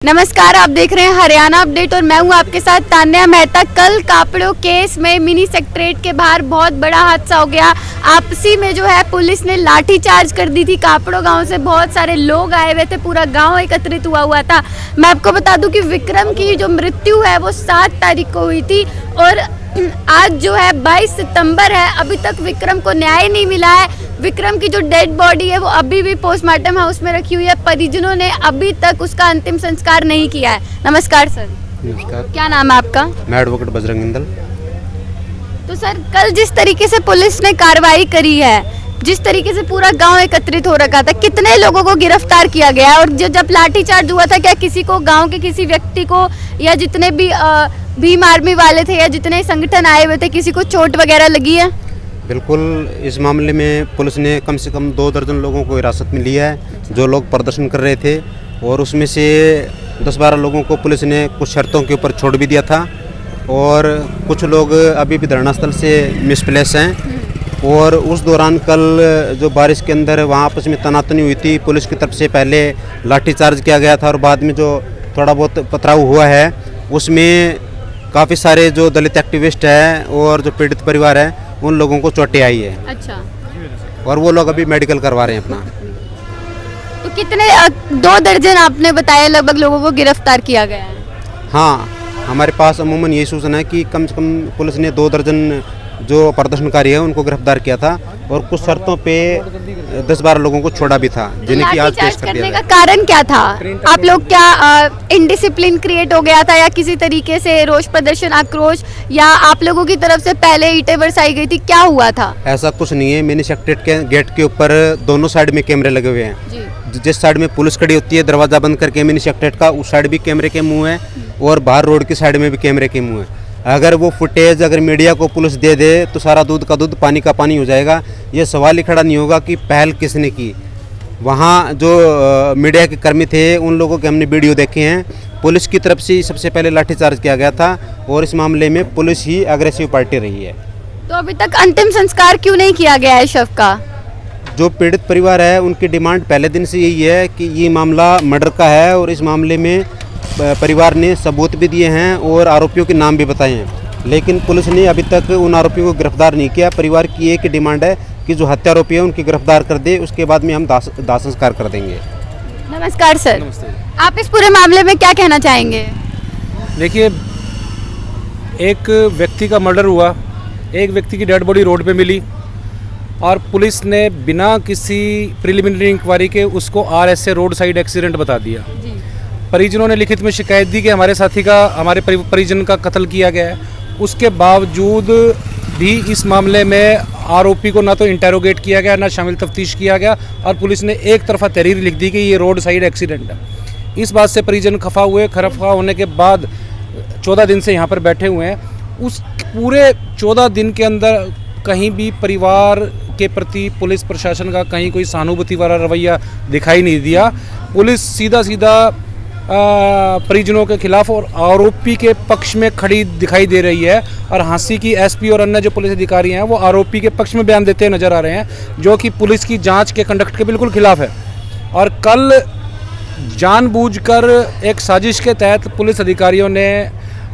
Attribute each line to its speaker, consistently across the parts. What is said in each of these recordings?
Speaker 1: नमस्कार, आप देख रहे हैं हरियाणा अपडेट और मैं हूं आपके साथ तान्या मेहता। कल कापड़ों केस में मिनी सेक्रेटेरिएट के बाहर बहुत बड़ा हादसा हो गया। आपसी में जो है पुलिस ने लाठीचार्ज कर दी थी। कापड़ों गांव से बहुत सारे लोग आए हुए थे, पूरा गांव एकत्रित हुआ था। मैं आपको बता दूं कि विक्रम की जो मृत्यु है वो 7 तारीख को हुई थी और आज जो है 22 सितंबर है, अभी तक विक्रम को न्याय नहीं मिला है। विक्रम की जो डेड बॉडी है वो अभी भी पोस्टमार्टम हाउस में रखी हुई है। परिजनों ने अभी तक उसका अंतिम संस्कार नहीं किया है। नमस्कार सर।
Speaker 2: नमस्कार।
Speaker 1: क्या नाम है आपका?
Speaker 2: मैं एडवोकेट बजरंग इंदल।
Speaker 1: तो सर, कल जिस तरीके से पुलिस ने कार्रवाई करी है, जिस तरीके से पूरा गांव एकत्रित हो रखा था, कितने लोगों को गिरफ्तार किया गया है? और जब लाठीचार्ज हुआ था, क्या किसी को, गांव के किसी व्यक्ति को या जितने भी भीम आर्मी वाले थे या जितने संगठन आए हुए थे, किसी को चोट वगैरह लगी है?
Speaker 2: बिल्कुल, इस मामले में पुलिस ने कम से कम 2 दर्जन लोगों को हिरासत में लिया है, जो लोग प्रदर्शन कर रहे थे। और उसमें से 10-12 लोगों को पुलिस ने कुछ शर्तों के ऊपर छोड़ भी दिया था और कुछ लोग अभी भी धरना स्थल से मिसप्लेस हैं। और उस दौरान कल जो बारिश के अंदर वहाँ आपस में तनातनी हुई थी, पुलिस की तरफ से पहले लाठीचार्ज किया गया था और बाद में जो थोड़ा बहुत पथराव हुआ है उसमें काफ़ी सारे जो दलित एक्टिविस्ट हैं और जो पीड़ित परिवार है उन लोगों को चोटें आई है।
Speaker 1: अच्छा।
Speaker 2: और वो लोग अभी मेडिकल करवा रहे हैं अपना।
Speaker 1: तो कितने 2 दर्जन आपने बताया लगभग लोगों को गिरफ्तार किया गया है?
Speaker 2: हाँ, हमारे पास अमूमन यही सूचना है कि कम से कम पुलिस ने 2 दर्जन जो प्रदर्शनकारी है उनको गिरफ्तार किया था और कुछ शर्तों पे 10-12 लोगों को छोड़ा भी था, जिन्हें कि आज पेश कर दिया गया।
Speaker 1: का कारण क्या था? आप लोग क्या इनडिसिप्लिन क्रिएट हो गया था या किसी तरीके से रोष प्रदर्शन, आक्रोश, या आप लोगों की तरफ से पहले ईंटें बरसाई गई थी? क्या हुआ था?
Speaker 2: ऐसा कुछ नहीं है। मिनी सेक्रेटेरिएट के गेट के ऊपर दोनों साइड में कैमरे लगे हुए हैं। जिस साइड में पुलिस खड़ी होती है दरवाजा बंद करके मिनी सेक्रेटेरिएट का, उस साइड भी कैमरे के मुंह है और बाहर रोड की साइड में भी कैमरे के मुंह है। अगर वो फुटेज अगर मीडिया को पुलिस दे दे तो सारा दूध का दूध पानी का पानी हो जाएगा। ये सवाल ही खड़ा नहीं होगा कि पहल किसने की। वहाँ जो मीडिया के कर्मी थे उन लोगों के हमने वीडियो देखे हैं। पुलिस की तरफ से सबसे पहले लाठीचार्ज किया गया था और इस मामले में पुलिस ही अग्रेसिव पार्टी रही है।
Speaker 1: तो अभी तक अंतिम संस्कार क्यों नहीं किया गया है शव का?
Speaker 2: जो पीड़ित परिवार है उनकी डिमांड पहले दिन से यही है कि ये मामला मर्डर का है और इस मामले में परिवार ने सबूत भी दिए हैं और आरोपियों के नाम भी बताए हैं, लेकिन पुलिस ने अभी तक उन आरोपियों को गिरफ्तार नहीं किया। परिवार की एक डिमांड है कि जो हत्या आरोपी है उनकी गिरफ्तार कर दे, उसके बाद में हम दाह संस्कार कर देंगे।
Speaker 1: नमस्कार सर।
Speaker 3: नमस्ते।
Speaker 1: आप इस पूरे मामले में क्या कहना चाहेंगे?
Speaker 3: देखिए, एक व्यक्ति का मर्डर हुआ, एक व्यक्ति की डेड बॉडी रोड पे मिली और पुलिस ने बिना किसी प्रिलिमिनरी इंक्वायरी के उसको RSA रोड साइड एक्सीडेंट बता दिया। परिजनों ने लिखित में शिकायत दी कि हमारे साथी का, हमारे परिजन का कत्ल किया गया है। उसके बावजूद भी इस मामले में आरोपी को ना तो इंटेरोगेट किया गया, ना शामिल तफ्तीश किया गया और पुलिस ने एक तरफा तहरीर लिख दी कि ये रोड साइड एक्सीडेंट है। इस बात से परिजन खफा हुए। खफा होने के बाद 14 दिन से यहाँ पर बैठे हुए हैं। उस पूरे 14 दिन के अंदर कहीं भी परिवार के प्रति पुलिस प्रशासन का कहीं कोई सहानुभूति वाला रवैया दिखाई नहीं दिया। पुलिस सीधा परिजनों के खिलाफ और आरोपी के पक्ष में खड़ी दिखाई दे रही है और हांसी की SP और अन्य जो पुलिस अधिकारी हैं वो आरोपी के पक्ष में बयान देते नजर आ रहे हैं, जो कि पुलिस की जांच के कंडक्ट के बिल्कुल खिलाफ है। और कल जानबूझकर एक साजिश के तहत पुलिस अधिकारियों ने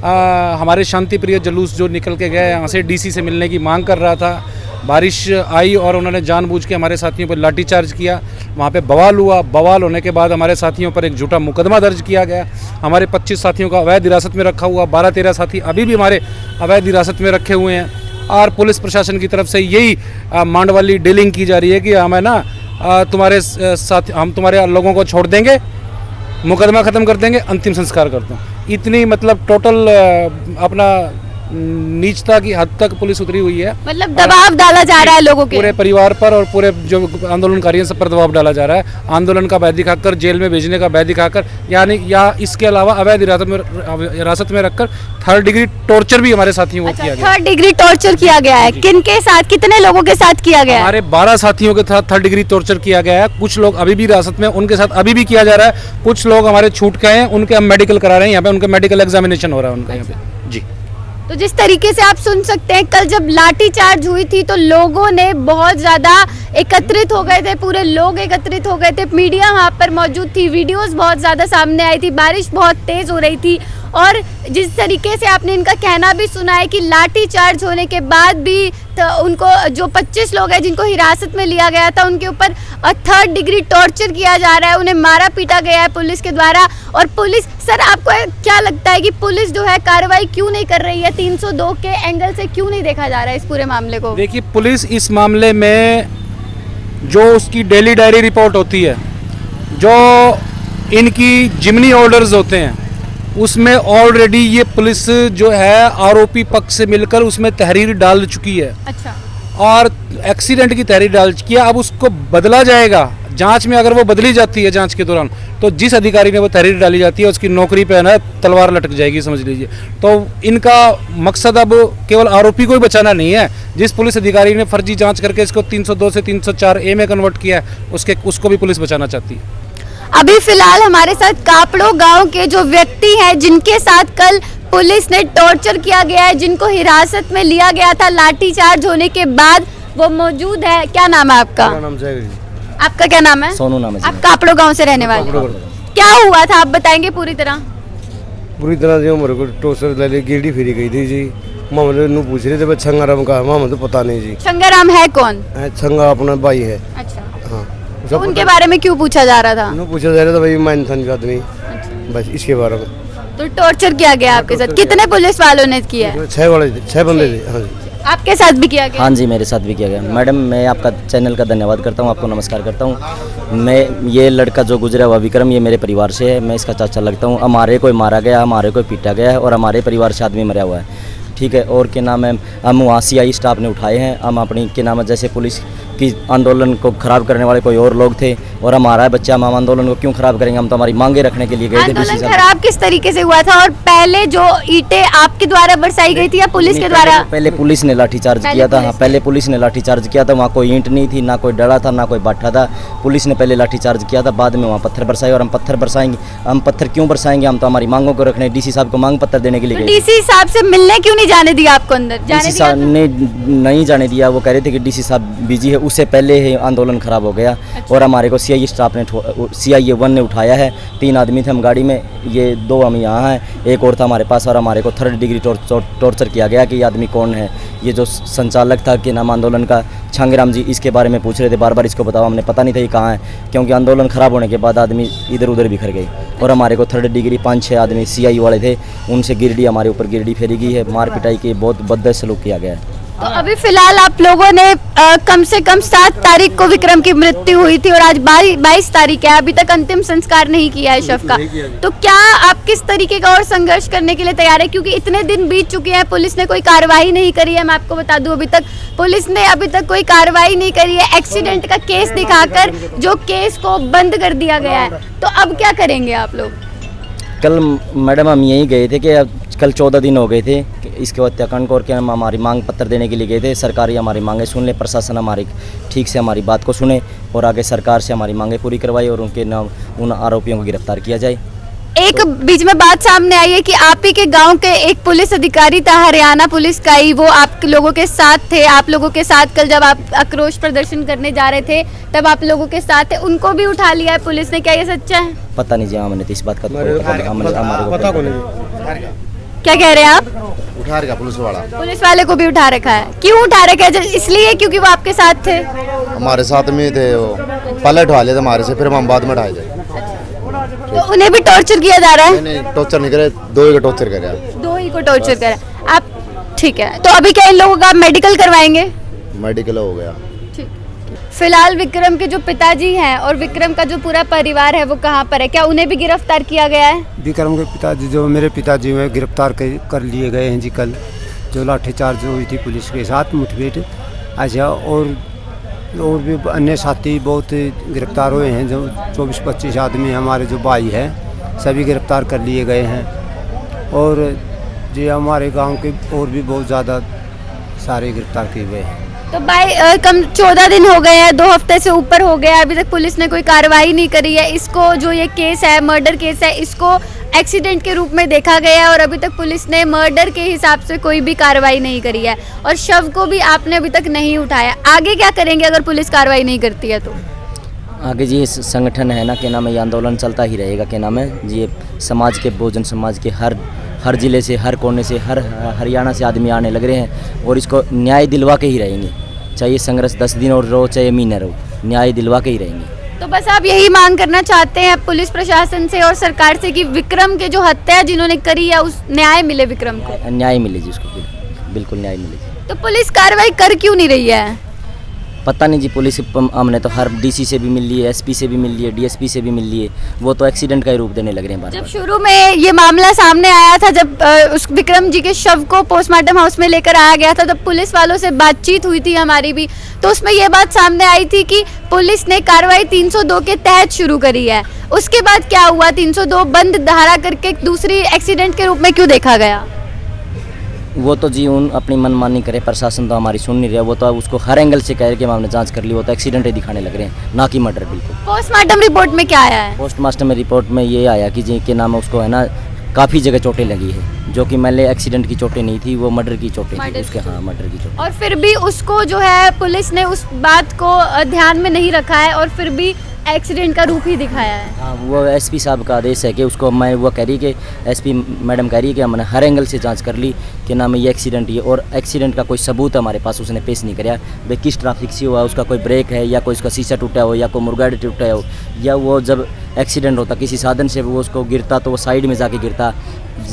Speaker 3: हमारे शांति प्रिय जुलूस जो निकल के गए यहाँ से DC से मिलने की मांग कर रहा था, बारिश आई और उन्होंने जानबूझ के हमारे साथियों पर लाठीचार्ज किया। वहाँ पे बवाल हुआ। बवाल होने के बाद हमारे साथियों पर एक झूठा मुकदमा दर्ज किया गया। हमारे 25 साथियों का अवैध हिरासत में रखा हुआ, 12-13 साथी अभी भी हमारे अवैध हिरासत में रखे हुए हैं। और पुलिस प्रशासन की तरफ से यही मांड वाली डीलिंग की जा रही है कि हमें ना तुम्हारे साथ, हम तुम्हारे लोगों को छोड़ देंगे, मुकदमा ख़त्म कर देंगे, अंतिम संस्कार कर दो। इतनी मतलब टोटल अपना नीचता की हद तक पुलिस उतरी हुई है।
Speaker 1: मतलब दबाव डाला जा रहा है लोगों के,
Speaker 3: पूरे परिवार पर और पूरे जो आंदोलनकारियों सब पर दबाव डाला जा रहा है। आंदोलन का भय दिखाकर, जेल में भेजने का भय दिखाकर, यानी या इसके अलावा अवैध हिरासत में रखकर 3rd डिग्री टॉर्चर भी हमारे साथियों को किया गया।
Speaker 1: 3rd डिग्री टॉर्चर किया गया है? किन के साथ, कितने लोगों के साथ किया गया है?
Speaker 3: हमारे 12 साथियों के साथ 3rd डिग्री टॉर्चर किया गया है। कुछ लोग अभी भी हिरासत में, उनके साथ अभी भी किया जा रहा है। कुछ लोग हमारे छूट गए हैं, उनके हम मेडिकल करा रहे हैं। यहाँ पे उनका मेडिकल एग्जामिनेशन हो रहा है उनका यहाँ पे। जी
Speaker 1: तो जिस तरीके से आप सुन सकते हैं, कल जब लाठीचार्ज हुई थी तो लोगों ने बहुत ज़्यादा एकत्रित हो गए थे, पूरे लोग एकत्रित हो गए थे, मीडिया वहाँ पर मौजूद थी, वीडियोस बहुत ज़्यादा सामने आई थी, बारिश बहुत तेज़ हो रही थी। और जिस तरीके से आपने इनका कहना भी सुना है कि लाठीचार्ज होने के बाद भी तो उनको जो 25 लोग हैं जिनको हिरासत में लिया गया था, उनके ऊपर 3rd डिग्री टॉर्चर किया जा रहा है, उन्हें मारा पीटा गया है पुलिस के द्वारा। और पुलिस, सर आपको क्या लगता है कि पुलिस जो है कार्रवाई क्यों नहीं कर रही है, 302 के एंगल से क्यों नहीं देखा जा रहा है इस पूरे मामले को?
Speaker 3: देखिए, पुलिस इस मामले में जो उसकी डेली डायरी रिपोर्ट होती है, जो इनकी जिमनी ऑर्डर्स होते हैं, उसमें ऑलरेडी ये पुलिस जो है आरोपी पक्ष से मिलकर उसमें तहरीर डाल चुकी है।
Speaker 1: अच्छा।
Speaker 3: और एक्सीडेंट की तहरीर डाल चुकी है। अब उसको बदला जाएगा जांच में, अगर वो बदली जाती है जांच के दौरान, तो जिस अधिकारी ने वो तहरीर डाली जाती है उसकी नौकरी पे है ना तलवार लटक जाएगी, समझ लीजिए। तो इनका मकसद अब केवल आरोपी को ही बचाना नहीं है। जिस पुलिस अधिकारी ने फर्जी जांच करके इसको 302 से 304A में कन्वर्ट किया है, उसको भी पुलिस बचाना चाहती है।
Speaker 1: अभी फिलहाल हमारे साथ कापड़ो गांव के जो व्यक्ति हैं जिनके साथ कल पुलिस ने टॉर्चर किया गया है, जिनको हिरासत में लिया गया था लाठीचार्ज होने के बाद, वो मौजूद है। क्या नाम है आपका?
Speaker 4: मेरा नाम जयवीर जी।
Speaker 1: आपका क्या नाम है?
Speaker 4: सोनू नाम है जी।
Speaker 1: आप कापड़ो गांव से रहने वाले हैं। क्या हुआ था आप बताएंगे पूरी तरह?
Speaker 4: पूरी तरह जो मेरे को टोसर ले गिरडी फिरी गई थी जी। मामा ने पूछ रहे थे भाई छंगाराम का, मामा तो पता नहीं जी।
Speaker 1: छंगाराम है कौन?
Speaker 4: छंगा अपना भाई है।
Speaker 1: अच्छा।
Speaker 4: हाँ,
Speaker 1: तो उनके बारे में क्यों पूछा जा रहा था?
Speaker 4: पूछा जा रहा था भाई मैं इंसान का आदमी, बस इसके बारे में।
Speaker 1: तो टॉर्चर किया गया आपके साथ? कितने पुलिस वालों ने किया है?
Speaker 4: 6 बंदे थे। हाँ जी।
Speaker 1: आपके साथ भी किया गया?
Speaker 5: हाँ जी, मेरे साथ भी किया गया। मैडम, मैं आपका चैनल का धन्यवाद करता हूँ, आपको नमस्कार करता हूँ। मैं ये लड़का जो गुजरा हुआ विक्रम, ये मेरे परिवार से है, मैं इसका चाचा लगता हूँ। हमारे कोई मारा गया, हमारे कोई पीटा गया है और हमारे परिवार से आदमी मरा हुआ है, ठीक है। और क्या नाम है, हम वहाँ CI स्टाफ ने उठाए हैं। हम अपनी क्या नाम है, जैसे पुलिस की आंदोलन को खराब करने वाले कोई और लोग थे और हमारा बच्चा, हम आंदोलन को क्यों खराब करेंगे? हम तो हमारी मांगे रखने के लिए गए थे।
Speaker 1: आंदोलन खराब किस तरीके से हुआ था? और पहले जो ईंटें आपके द्वारा बरसाई गई थी या पुलिस के द्वारा?
Speaker 5: पहले पुलिस ने लाठीचार्ज किया था। हाँ, पहले पुलिस ने लाठीचार्ज किया था। वहाँ कोई ईंट नहीं थी, ना कोई डला था, ना कोई बाठा था। पुलिस ने पहले लाठीचार्ज किया था, बाद में वहाँ पत्थर बरसाए। और हम पत्थर बरसाएंगे, हम पत्थर क्यों बरसाएंगे? हम तो हमारी मांगों को रखने DC साहब को मांग पत्र देने के लिए गए।
Speaker 1: DC साहब से मिलने क्यों नहीं जाने दिया आपको अंदर?
Speaker 5: DC साहब ने नहीं जाने दिया। वो कह रहे थे कि DC साहब बिजी है। उससे पहले ही आंदोलन खराब हो गया। और हमारे को CI स्टाफ ने CIA 1 ने उठाया है। 3 आदमी थे हम गाड़ी में, ये 2 हम यहाँ हैं, एक और था हमारे पास। और हमारे को 3rd डिग्री टॉर्चर किया गया कि ये आदमी कौन है। ये जो संचालक था कि नाम आंदोलन का, छंगराम जी, इसके बारे में पूछ रहे थे बार बार, इसको बताओ। हमने पता नहीं था ये कहाँ है, क्योंकि आंदोलन खराब होने के बाद आदमी इधर उधर बिखर गए। और हमारे को 3rd डिग्री 5-6 आदमी CI वाले थे, उनसे गिरडी, हमारे ऊपर गिरडी फेरी गई है, मार पिटाई की, बहुत भद्दा सलूक किया गया है।
Speaker 1: तो अभी फिलहाल आप लोगों ने कम से कम 7 तारीख को विक्रम की मृत्यु हुई थी और आज 22 तारीख है, अभी तक अंतिम संस्कार नहीं किया है शव का। तो क्या आप किस तरीके का और संघर्ष करने के लिए तैयार है? क्योंकि इतने दिन बीत चुके हैं, पुलिस ने कोई कार्रवाई नहीं करी है। मैं आपको बता दूं, अभी तक पुलिस ने कोई कार्रवाई नहीं करी है। एक्सीडेंट का केस दिखाकर जो केस को बंद कर दिया गया है। तो अब क्या करेंगे आप लोग?
Speaker 5: कल मैडम हम यहीं गए थे कि अब कल 14 दिन हो गए थे कि इसके हत्याकांड को, और क्या हम हमारी मांग पत्र देने के लिए गए थे। सरकारी हमारी मांगें सुन ले, प्रशासन हमारी ठीक से हमारी बात को सुने और आगे सरकार से हमारी मांगें पूरी करवाई और उनके नाम उन आरोपियों को गिरफ्तार किया जाए।
Speaker 1: एक बीच में बात सामने आई है कि आप ही के गांव के एक पुलिस अधिकारी था, हरियाणा पुलिस का ही, वो आप लोगों के साथ थे। आप लोगों के साथ कल जब आप आक्रोश प्रदर्शन करने जा रहे थे तब आप लोगों के साथ थे, उनको भी उठा लिया है पुलिस ने। क्या ये सच्चा है?
Speaker 5: पता नहीं जी, हमने तो इस बात का
Speaker 4: हमारे को
Speaker 1: क्या कह रहे हैं आप?
Speaker 4: उठा रखा पुलिस वाला,
Speaker 1: पुलिस वाले को भी उठा रखा है। क्यों उठा रखा है? इसलिए क्योंकि वो आपके साथ थे?
Speaker 4: हमारे साथ में थे। वो पहले उठा लिया था हमारे से, फिर हम बाद में उठाए जाए।
Speaker 1: तो उन्हें भी टॉर्चर किया जा रहा है?
Speaker 4: नहीं, टॉर्चर नहीं करे, 2 ही का टॉर्चर करे।
Speaker 1: 2 ही को टॉर्चर करा आप? ठीक है। तो अभी क्या इन लोगों का मेडिकल करवाएंगे?
Speaker 4: मेडिकल हो गया।
Speaker 1: फिलहाल विक्रम के जो पिताजी हैं और विक्रम का जो पूरा परिवार है वो कहाँ पर है? क्या उन्हें भी गिरफ्तार किया गया है?
Speaker 6: विक्रम के पिताजी, जो मेरे पिताजी हैं, गिरफ्तार कर लिए गए हैं जी कल, जो लाठीचार्ज हुई थी पुलिस के साथ मुठभेड़। अच्छा, और भी अन्य साथी बहुत गिरफ्तार हुए हैं। जो 24-25 आदमी हमारे जो भाई हैं सभी गिरफ्तार कर लिए गए हैं। और जी हमारे गांव के और भी बहुत ज़्यादा सारे गिरफ्तार किए गए हैं।
Speaker 1: तो भाई कम 14 दिन हो गए हैं, 2 हफ्ते से ऊपर हो गया, अभी तक पुलिस ने कोई कार्रवाई नहीं करी है। इसको जो ये केस है, मर्डर केस है, इसको एक्सीडेंट के रूप में देखा गया है और अभी तक पुलिस ने मर्डर के हिसाब से कोई भी कार्रवाई नहीं करी है और शव को भी आपने अभी तक नहीं उठाया। आगे क्या करेंगे अगर पुलिस कार्रवाई नहीं करती है तो?
Speaker 5: आगे जी इस संगठन है ना, क्या नाम है, ये आंदोलन चलता ही रहेगा। क्या नाम है जी, ये समाज के, बहुजन समाज के हर ज़िले से, हर कोने से, हर हरियाणा से आदमी आने लग रहे हैं और इसको न्याय दिलवा के ही रहेंगे। चाहे संघर्ष 10 दिन और रहो, चाहे महीने रहो, न्याय दिलवा के ही रहेंगे।
Speaker 1: तो बस आप यही मांग करना चाहते हैं पुलिस प्रशासन से और सरकार से कि विक्रम के जो हत्या जिन्होंने करी है उस न्याय मिले, विक्रम को
Speaker 5: न्याय मिले जी, उसको बिल्कुल न्याय मिले जी।
Speaker 1: तो पुलिस कार्रवाई कर क्यों नहीं रही है?
Speaker 5: पता नहीं जी, पुलिस हमने तो हर डीसी से भी मिल लिए, एसपी से भी मिल लिए, डीएसपी से भी मिल लिए, वो तो एक्सीडेंट का ही रूप देने लग रहे हैं बार-बार।
Speaker 1: जब शुरू में ये मामला सामने आया था, जब उस विक्रम जी के शव को पोस्टमार्टम हाउस में लेकर आया गया था, तब पुलिस वालों से बातचीत हुई थी हमारी भी, तो उसमें ये बात सामने आई थी कि पुलिस ने कार्रवाई 302 के तहत शुरू करी है। उसके बाद क्या हुआ? 302 बंद धारा करके दूसरी एक्सीडेंट के रूप में क्यों देखा गया?
Speaker 5: वो तो जी उन अपनी मनमानी करे, प्रशासन तो हमारी सुन नहीं रहा। वो तो उसको हर एंगल से कह के हमने जांच कर ली, वो तो एक्सीडेंट ही दिखाने लग रहे हैं, ना कि मर्डर। बिल्कुल
Speaker 1: पोस्टमार्टम रिपोर्ट में क्या आया है?
Speaker 5: पोस्टमार्टम में रिपोर्ट में ये आया कि जी के नाम है, उसको है ना काफ़ी जगह चोटें लगी है, जो कि मैंने एक्सीडेंट की चोटें नहीं थी, वो मर्डर की चोटें थी उसके। हाँ, मर्डर की चोटें।
Speaker 1: और फिर भी उसको जो है पुलिस ने उस बात को ध्यान में नहीं रखा है और फिर भी एक्सीडेंट का रूप ही दिखाया है।
Speaker 5: हाँ, वो एसपी साहब का आदेश है कि उसको, मैं वो कह रही कि एसपी मैडम कह रही है कि हमने हर एंगल से जांच कर ली कि नाम है ये एक्सीडेंट ही है, और एक्सीडेंट का कोई सबूत हमारे पास उसने पेश नहीं कराया। भाई किस ट्रैफिक से हुआ, उसका कोई ब्रेक है या कोई उसका शीशा टूटा हो या कोई मुर्गाड़ी टूटा हो, या वो जब एक्सीडेंट होता किसी साधन से वो उसको गिरता तो वो साइड में जाके गिरता,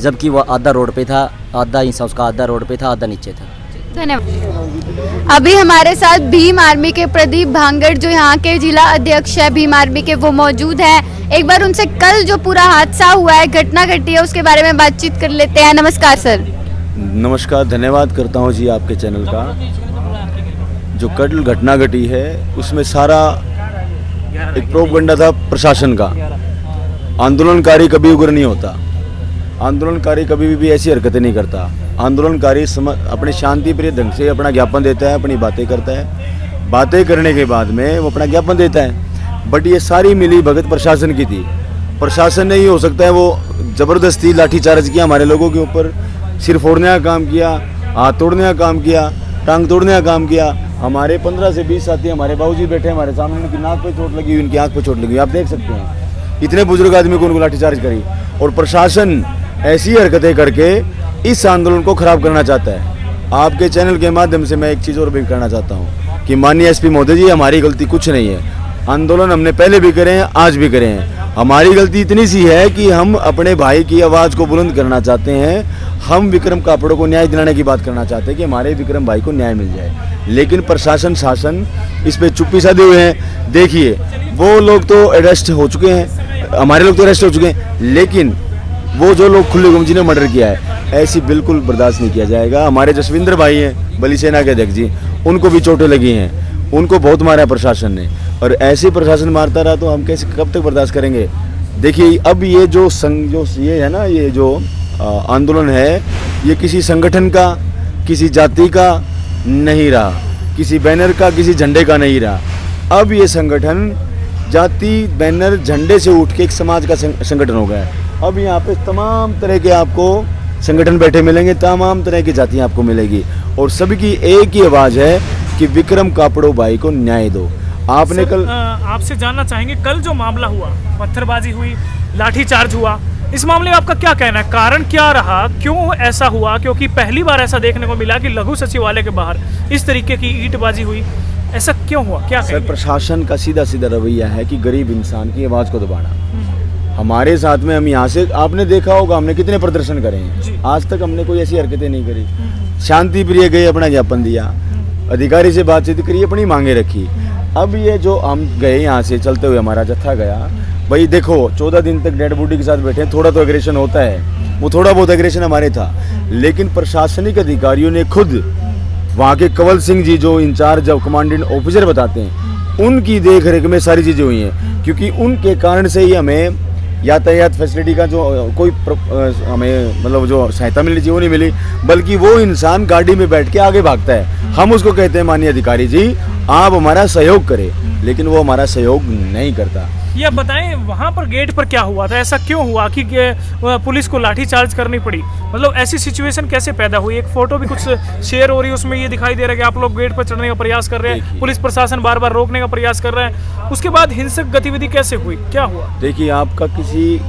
Speaker 5: जबकि वो आधा रोड पे था, आधा हिस्सा उसका आधा रोड पे था, आधा नीचे था।
Speaker 1: धन्यवाद। अभी हमारे साथ भीम आर्मी के प्रदीप भांगड़, जो यहाँ के जिला अध्यक्ष है भीम आर्मी के, वो मौजूद हैं। एक बार उनसे कल जो पूरा हादसा हुआ है, घटना घटी है, उसके बारे में बातचीत कर लेते हैं। नमस्कार सर।
Speaker 7: नमस्कार, धन्यवाद करता हूँ जी आपके चैनल का। जो कल घटना घटी है उसमें सारा एक प्रोपगंडा था प्रशासन का। आंदोलनकारी कभी उग्र नहीं होता, आंदोलनकारी कभी भी ऐसी हरकतें नहीं करता। आंदोलनकारी अपने शांति प्रिय ढंग से अपना ज्ञापन देता है, अपनी बातें करता है, बातें करने के बाद में वो अपना ज्ञापन देता है। बट ये सारी मिली भगत प्रशासन की थी। प्रशासन ने ही हो सकता है वो ज़बरदस्ती लाठीचार्ज किया हमारे लोगों के ऊपर, सिर फोड़ने का काम किया, हाथ तोड़ने का काम किया, टांग तोड़ने का काम किया। हमारे 15 से 20 साथी हमारे बाबूजी बैठे हमारे सामने, उनकी नाक पे चोट लगी हुई, उनकी आँख पे चोट लगी हुई, आप देख सकते हैं। इतने बुजुर्ग आदमी को उनको लाठीचार्ज करी, और प्रशासन ऐसी हरकतें करके इस आंदोलन को खराब करना चाहता है। आपके चैनल के माध्यम से मैं एक चीज़ और भी कहना चाहता हूँ कि माननीय एसपी महोदय जी, हमारी गलती कुछ नहीं है। आंदोलन हमने पहले भी करे हैं, आज भी करे हैं। हमारी गलती इतनी सी है कि हम अपने भाई की आवाज़ को बुलंद करना चाहते हैं। हम विक्रम कापड़ों को न्याय दिलाने की बात करना चाहते हैं कि हमारे विक्रम भाई को न्याय मिल जाए, लेकिन प्रशासन शासन इस पर चुप्पी साधे हुए हैं। देखिए, वो लोग तो अरेस्ट हो चुके हैं, हमारे लोग तो अरेस्ट हो चुके हैं, लेकिन वो जो लोग खुले गुम जिन्हें मर्डर किया है, ऐसी बिल्कुल बर्दाश्त नहीं किया जाएगा। हमारे जसविंदर भाई हैं बली सेना के अध्यक्ष जी, उनको भी चोटें लगी हैं, उनको बहुत मारा है प्रशासन ने, और ऐसे प्रशासन मारता रहा तो हम कैसे, कब तक बर्दाश्त करेंगे। देखिए, अब ये जो ये है ना, ये जो आंदोलन है, ये किसी संगठन का, किसी जाति का नहीं रहा, किसी बैनर का, किसी झंडे का नहीं रहा। अब ये संगठन जाति, बैनर, झंडे से उठ के एक समाज का संगठन हो गया है। अब यहाँ पे तमाम तरह के आपको संगठन बैठे मिलेंगे, तमाम तरह की जातियाँ आपको मिलेगी, और सभी की एक ही आवाज़ है कि विक्रम कापड़ो भाई को न्याय दो। आपने कल
Speaker 8: आपसे जानना चाहेंगे, कल जो मामला हुआ, पत्थरबाजी हुई, लाठीचार्ज हुआ, इस मामले में आपका क्या कहना है? कारण क्या रहा, क्यों ऐसा हुआ? क्योंकि पहली बार ऐसा देखने को मिला कि लघु सचिवालय के बाहर इस तरीके की ईंटबाजी हुई, ऐसा क्यों हुआ? क्या
Speaker 7: सर, प्रशासन का सीधा सीधा रवैया है कि गरीब इंसान की आवाज़ को दबाना। हमारे साथ में हम यहाँ से, आपने देखा होगा हमने कितने प्रदर्शन करे हैं, आज तक हमने कोई ऐसी हरकतें नहीं करी। शांति प्रिय गए, अपना ज्ञापन दिया, अधिकारी से बातचीत करी, अपनी मांगे रखी। अब ये जो हम गए यहाँ से चलते हुए, हमारा जत्था गया, भाई देखो 14 दिन तक डेड बॉडी के साथ बैठे, थोड़ा तो एग्रेशन होता है, वो थोड़ा बहुत एग्रेशन हमारे था, लेकिन प्रशासनिक अधिकारियों ने खुद, वहाँ के कंवल सिंह जी जो इंचार्ज कमांडेंट ऑफिसर बताते हैं, उनकी देख रेख में सारी चीज़ें हुई हैं, क्योंकि उनके कारण से ही हमें यातायात फैसिलिटी का जो कोई हमें मतलब जो सहायता मिलनी चाहिए वो नहीं मिली, बल्कि वो इंसान गाड़ी में बैठ के आगे भागता है। हम उसको कहते हैं माननीय अधिकारी जी आप हमारा सहयोग करें, लेकिन वो हमारा सहयोग नहीं करता।
Speaker 8: ये आप बताएं वहाँ पर गेट पर क्या हुआ था, ऐसा क्यों हुआ कि पुलिस को लाठीचार्ज करनी पड़ी? मतलब ऐसी सिचुएशन कैसे पैदा हुई? एक फोटो भी कुछ शेयर हो रही है, उसमें ये दिखाई दे रहा है कि आप लोग गेट पर चढ़ने का प्रयास कर रहे हैं, पुलिस प्रशासन बार बार रोकने का प्रयास कर रहा है। उसके बाद हिंसक गतिविधि कैसे हुई, क्या हुआ?
Speaker 7: देखिए, आपका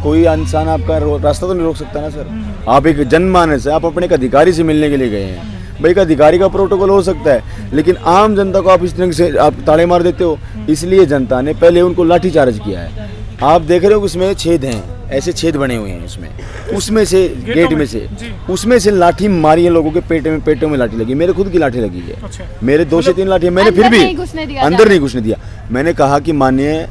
Speaker 7: कोई इंसान आपका रास्ता तो नहीं रोक सकता ना सर। आप एक जनमानस है, आप अपने एक अधिकारी से मिलने के लिए गए हैं। भाई, एक अधिकारी का प्रोटोकॉल हो सकता है, लेकिन आम जनता को आप इस तरह से आप ताड़े मार देते हो। इसलिए जनता ने पहले उनको लाठीचार्ज किया है। आप देख रहे हो कि उसमें छेद हैं, ऐसे छेद बने हुए हैं उसमें से गेट में से उसमें से लाठी मारी है लोगों के पेटों में लाठी लगी। मेरे खुद की लाठी लगी है।
Speaker 8: अच्छा।
Speaker 7: मेरे 2 से 3 लाठी, मैंने फिर भी अंदर नहीं घुसने दिया। मैंने कहा कि माननीय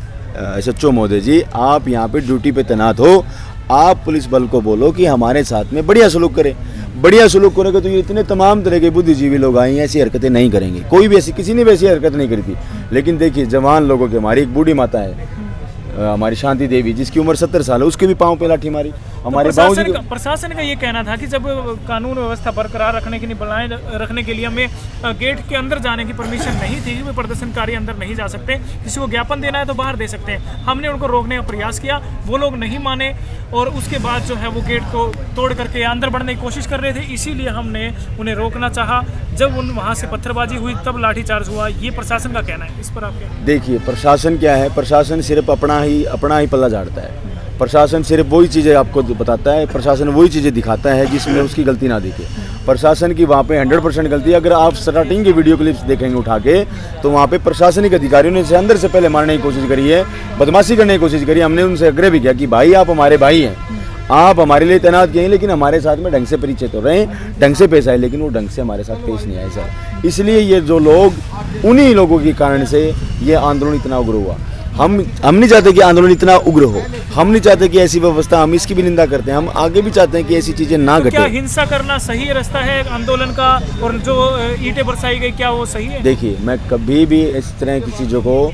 Speaker 7: SHO महोदय जी, आप यहाँ पे ड्यूटी पे तैनात हो, आप पुलिस बल को बोलो कि हमारे साथ में बढ़िया सलूक करें। बढ़िया सलूक करेंगे तो ये इतने तमाम तरह के बुद्धिजीवी लोग आए हैं, ऐसी हरकतें नहीं करेंगे। कोई भी ऐसी, किसी ने भी ऐसी हरकत नहीं करी थी। लेकिन देखिए, जवान लोगों के, हमारी एक बूढ़ी माता है, हमारी शांति देवी, जिसकी उम्र 70 साल है, उसके भी पाँव पे लाठी मारी। हमारे
Speaker 8: प्रशासन का ये कहना था कि जब कानून व्यवस्था बरकरार रखने के लिए, बनाए रखने के लिए हमें गेट के अंदर जाने की परमिशन नहीं थी, कि प्रदर्शनकारी अंदर नहीं जा सकते, किसी को ज्ञापन देना है तो बाहर दे सकते हैं। हमने उनको रोकने का प्रयास किया, वो लोग नहीं माने, और उसके बाद जो है वो गेट को तोड़ करके अंदर बढ़ने की कोशिश कर रहे थे। इसीलिए हमने उन्हें रोकना चाहा। जब वहाँ से पत्थरबाजी हुई तब लाठीचार्ज हुआ, ये प्रशासन का कहना है। इस पर आप क्या?
Speaker 7: देखिए, प्रशासन क्या है, प्रशासन सिर्फ अपना ही पल्ला झाड़ता है। प्रशासन सिर्फ वही चीज़ें आपको बताता है, प्रशासन वही चीज़ें दिखाता है जिसमें उसकी गलती ना दिखे। प्रशासन की वहाँ पे 100% गलती है। अगर आप स्टार्टिंग के वीडियो क्लिप्स देखेंगे उठा के, तो वहाँ पे प्रशासनिक अधिकारियों ने अंदर से पहले मारने की कोशिश करी है, बदमाशी करने की कोशिश करी। हमने उनसे आग्रह भी किया कि भाई, आप हमारे भाई हैं, आप हमारे लिए तैनात किए हैं, लेकिन हमारे साथ में ढंग से परिचय तो रहे, ढंग से पेश आए, लेकिन वो ढंग से हमारे साथ पेश नहीं आए सर। इसलिए ये जो लोग, उन्हीं लोगों के कारण से ये आंदोलन इतना उग्र हुआ। हम नहीं चाहते कि आंदोलन इतना उग्र हो, हम नहीं चाहते कि ऐसी व्यवस्था, हम इसकी भी निंदा करते हैं। हम आगे भी चाहते हैं कि ऐसी चीजें ना घटे।
Speaker 8: क्या हिंसा करना सही रास्ता है आंदोलन का, और जो ईंटें बरसाई गई, क्या वो सही है?
Speaker 7: देखिए, मैं कभी भी इस तरह की चीज़ों को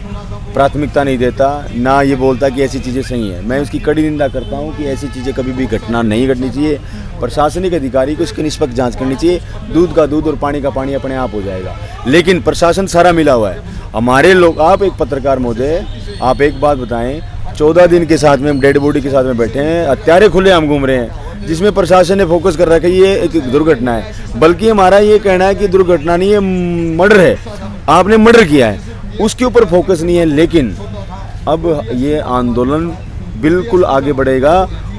Speaker 7: प्राथमिकता नहीं देता, ना ये बोलता कि ऐसी चीज़ें सही हैं। मैं उसकी कड़ी निंदा करता हूँ कि ऐसी चीज़ें कभी भी नहीं घटनी चाहिए। प्रशासनिक अधिकारी को इसकी निष्पक्ष जांच करनी चाहिए। दूध का दूध और पानी का पानी अपने आप हो जाएगा, लेकिन प्रशासन सारा मिला हुआ है। हमारे लोग, आप एक पत्रकार महोदय, आप एक बात बताएं, 14 दिन के साथ में हम डेड बॉडी के साथ में बैठे हैं, हत्यारे खुले हम घूम रहे हैं, जिसमें प्रशासन ने फोकस कर रखा है कि ये एक दुर्घटना है। बल्कि हमारा ये कहना है कि दुर्घटना नहीं है, मर्डर है, आपने मर्डर किया है, उसके ऊपर फोकस नहीं है। लेकिन अब ये आंदोलन बिल्कुल आगे बढ़ेगा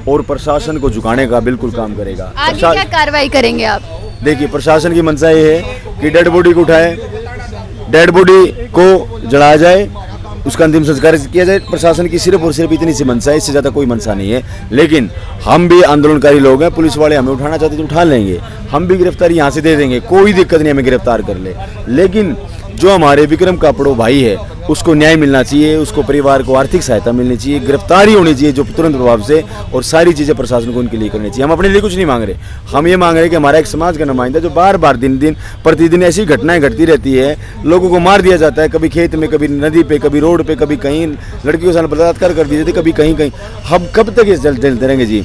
Speaker 7: और प्रशासन को झुकाने का बिल्कुल काम करेगा।
Speaker 1: आगे क्या कार्रवाई करेंगे आप?
Speaker 7: देखिए, प्रशासन की मंशा ये है कि डेड बॉडी को उठाए, डेड बॉडी को जलाया जाए, उसका अंतिम संस्कार किया जाए। प्रशासन की सिर्फ और सिर्फ इतनी सी मंशा है, इससे ज़्यादा कोई मंशा नहीं है। लेकिन हम भी आंदोलनकारी लोग हैं, पुलिस वाले हमें उठाना चाहते तो उठा लेंगे, हम भी गिरफ्तारी यहाँ से दे देंगे, कोई दिक्कत नहीं, हमें गिरफ्तार कर ले। लेकिन जो हमारे विक्रम कापड़ो भाई है, उसको न्याय मिलना चाहिए, उसको परिवार को आर्थिक सहायता मिलनी चाहिए, गिरफ्तारी होनी चाहिए जो तुरंत प्रभाव से, और सारी चीज़ें प्रशासन को उनके लिए करनी चाहिए। हम अपने लिए कुछ नहीं मांग रहे, हम ये मांग रहे हैं कि हमारा एक समाज का नुमाइंदा, जो बार बार दिन प्रतिदिन ऐसी घटनाएं घटती रहती है, लोगों को मार दिया जाता है, कभी खेत में, कभी नदी पे, कभी रोड पे, कभी कहीं लड़कियों के साथ बलात्कार कर दिए जाते, कभी कहीं। हम कब तक ये चलते रहेंगे जी?